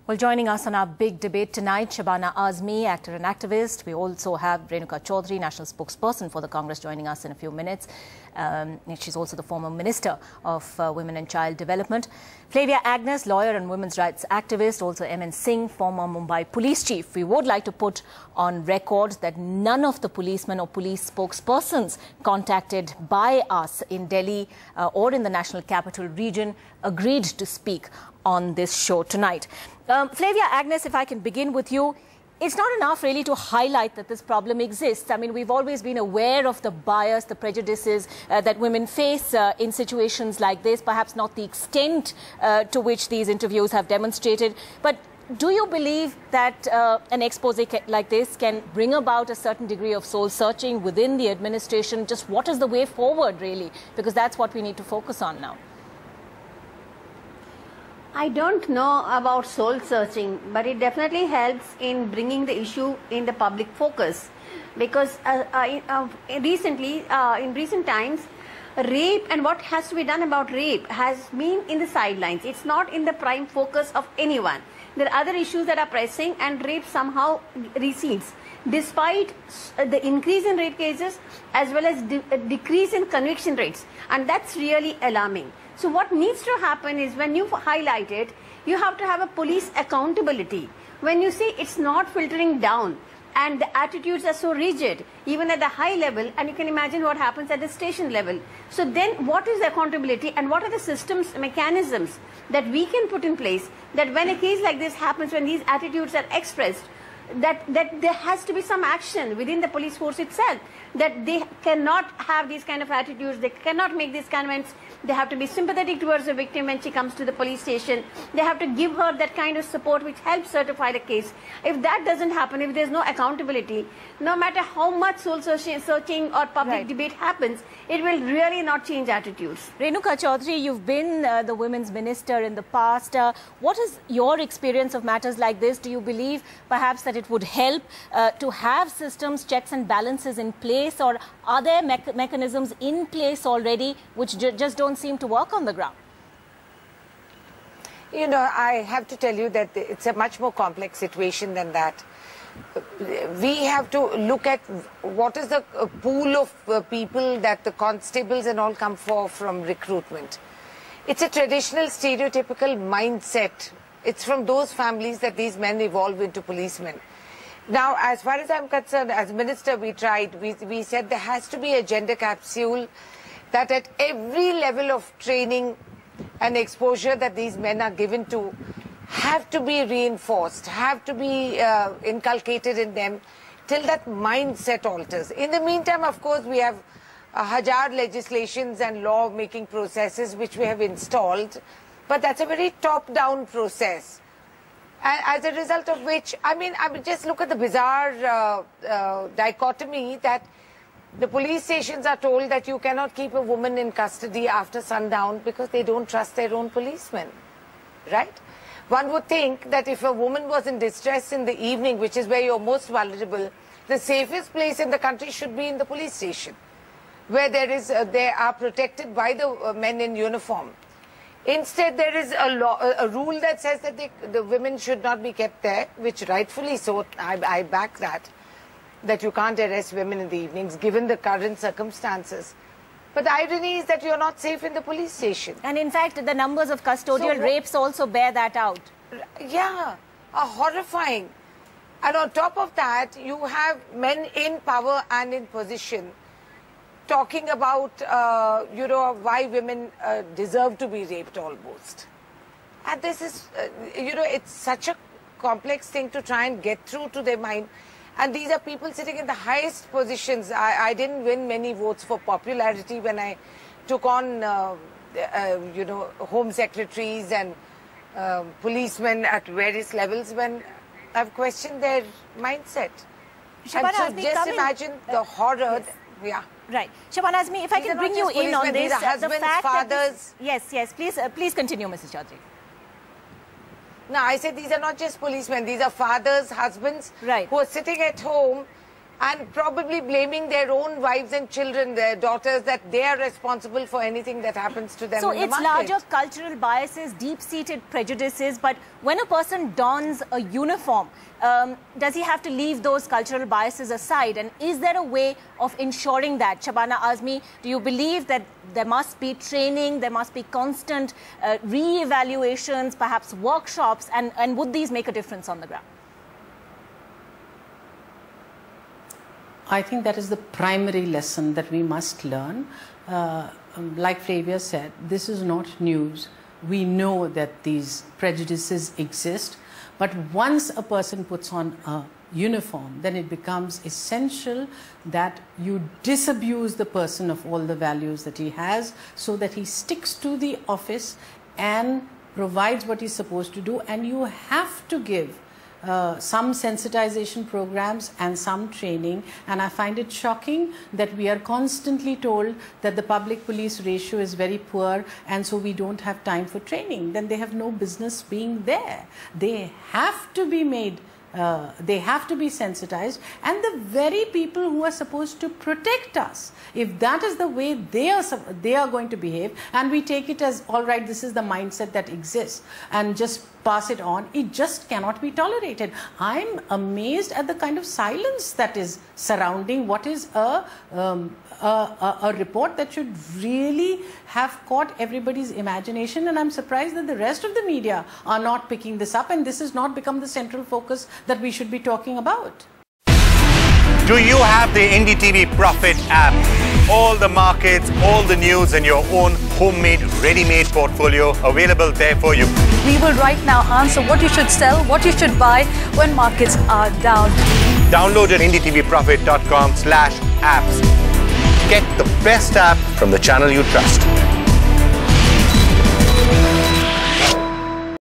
Well, joining us on our big debate tonight, Shabana Azmi, actor and activist. We also have Renuka Chaudhary, national spokesperson for the Congress, joining us in a few minutes. She's also the former Minister of Women and Child Development. Flavia Agnes, lawyer and women's rights activist. Also M.N. Singh, former Mumbai police chief. We would like to put on record that none of the policemen or police spokespersons contacted by us in Delhi or in the National Capital Region agreed to speak on this show tonight. Flavia Agnes, if I can begin with you, it's not enough really to highlight that this problem exists. I mean, we've always been aware of the bias, the prejudices that women face in situations like this, perhaps not the extent to which these interviews have demonstrated. But do you believe that an expose like this can bring about a certain degree of soul searching within the administration? Just what is the way forward, really? Because that's what we need to focus on now. I don't know about soul searching, but it definitely helps in bringing the issue in the public focus. Because in recent times, rape and what has to be done about rape has been in the sidelines. It's not in the prime focus of anyone. There are other issues that are pressing, and rape somehow recedes, despite the increase in rape cases as well as a decrease in conviction rates. And that's really alarming. So what needs to happen is, when you highlight it, you have to have a police accountability. When you see it's not filtering down and the attitudes are so rigid, even at the high level, and you can imagine what happens at the station level. So then what is the accountability, and what are the systems, mechanisms that we can put in place that when a case like this happens, when these attitudes are expressed, that there has to be some action within the police force itself, that they cannot have these kind of attitudes, they cannot make these comments. They have to be sympathetic towards the victim when she comes to the police station. They have to give her that kind of support which helps her to file a case. If that doesn't happen, if there's no accountability, no matter how much soul searching or public debate happens, it will really not change attitudes. Renuka Chaudhary, you've been the women's minister in the past. What is your experience of matters like this? Do you believe perhaps that it would help to have systems, checks and balances in place, or are there mechanisms in place already which just don't seem to work on the ground? You know, I have to tell you that it's a much more complex situation than that. We have to look at what is the pool of people that the constables and all come for from recruitment. It's a traditional stereotypical mindset. It's from those families that these men evolve into policemen. Now, as far as I'm concerned, as minister, we said there has to be a gender capsule, that at every level of training and exposure that these men are given to have to be reinforced, have to be inculcated in them till that mindset alters. In the meantime, of course, we have Hajar legislations and law-making processes which we have installed, but that's a very top-down process. And as a result of which, I mean just look at the bizarre dichotomy that the police stations are told that you cannot keep a woman in custody after sundown because they don't trust their own policemen, right? One would think that if a woman was in distress in the evening, which is where you're most vulnerable, the safest place in the country should be in the police station, where they are protected by the men in uniform. Instead, there is a rule that says that the women should not be kept there, which rightfully so, I back that you can't arrest women in the evenings, given the current circumstances. But the irony is that you're not safe in the police station. And in fact, the numbers of custodial rapes also bear that out. Yeah, are horrifying. And on top of that, you have men in power and in position talking about, you know, why women deserve to be raped almost. And this is, you know, it's such a complex thing to try and get through to their mind. And these are people sitting in the highest positions. I didn't win many votes for popularity when I took on, you know, home secretaries and policemen at various levels, when I've questioned their mindset. Shabana and so just imagine the horror. Yes. Yeah. Right. Shabana Azmi, if I can bring you in on this. These are husbands, fathers. Yes, please continue, Mrs. Chaudhary. No, I said these are not just policemen. These are fathers, husbands, who are sitting at home and probably blaming their own wives and children, their daughters, that they are responsible for anything that happens to them so in the market. So it's larger cultural biases, deep-seated prejudices, but when a person dons a uniform, does he have to leave those cultural biases aside? And is there a way of ensuring that? Shabana Azmi, do you believe that there must be training, there must be constant re-evaluations, perhaps workshops, and would these make a difference on the ground? I think that is the primary lesson that we must learn. Like Flavia said, this is not news. We know that these prejudices exist, but once a person puts on a uniform, then it becomes essential that you disabuse the person of all the values that he has, so that he sticks to the office and provides what he's supposed to do. And you have to give some sensitization programs and some training. And I find it shocking that we are constantly told that the public police ratio is very poor and so we don't have time for training. Then they have no business being there. They have to be made, they have to be sensitized, and the very people who are supposed to protect us, if that is the way they are going to behave, and we take it as, all right, this is the mindset that exists, and just pass it on, it just cannot be tolerated. I'm amazed at the kind of silence that is surrounding what is a report that should really have caught everybody's imagination, and I'm surprised that the rest of the media are not picking this up, and this has not become the central focus that we should be talking about. Do you have the NDTV Profit app? All the markets, all the news, and your own homemade, ready-made portfolio available there for you. We will right now answer what you should sell, what you should buy when markets are down. Download at ndtvprofit.com/apps. Get the best app from the channel you trust.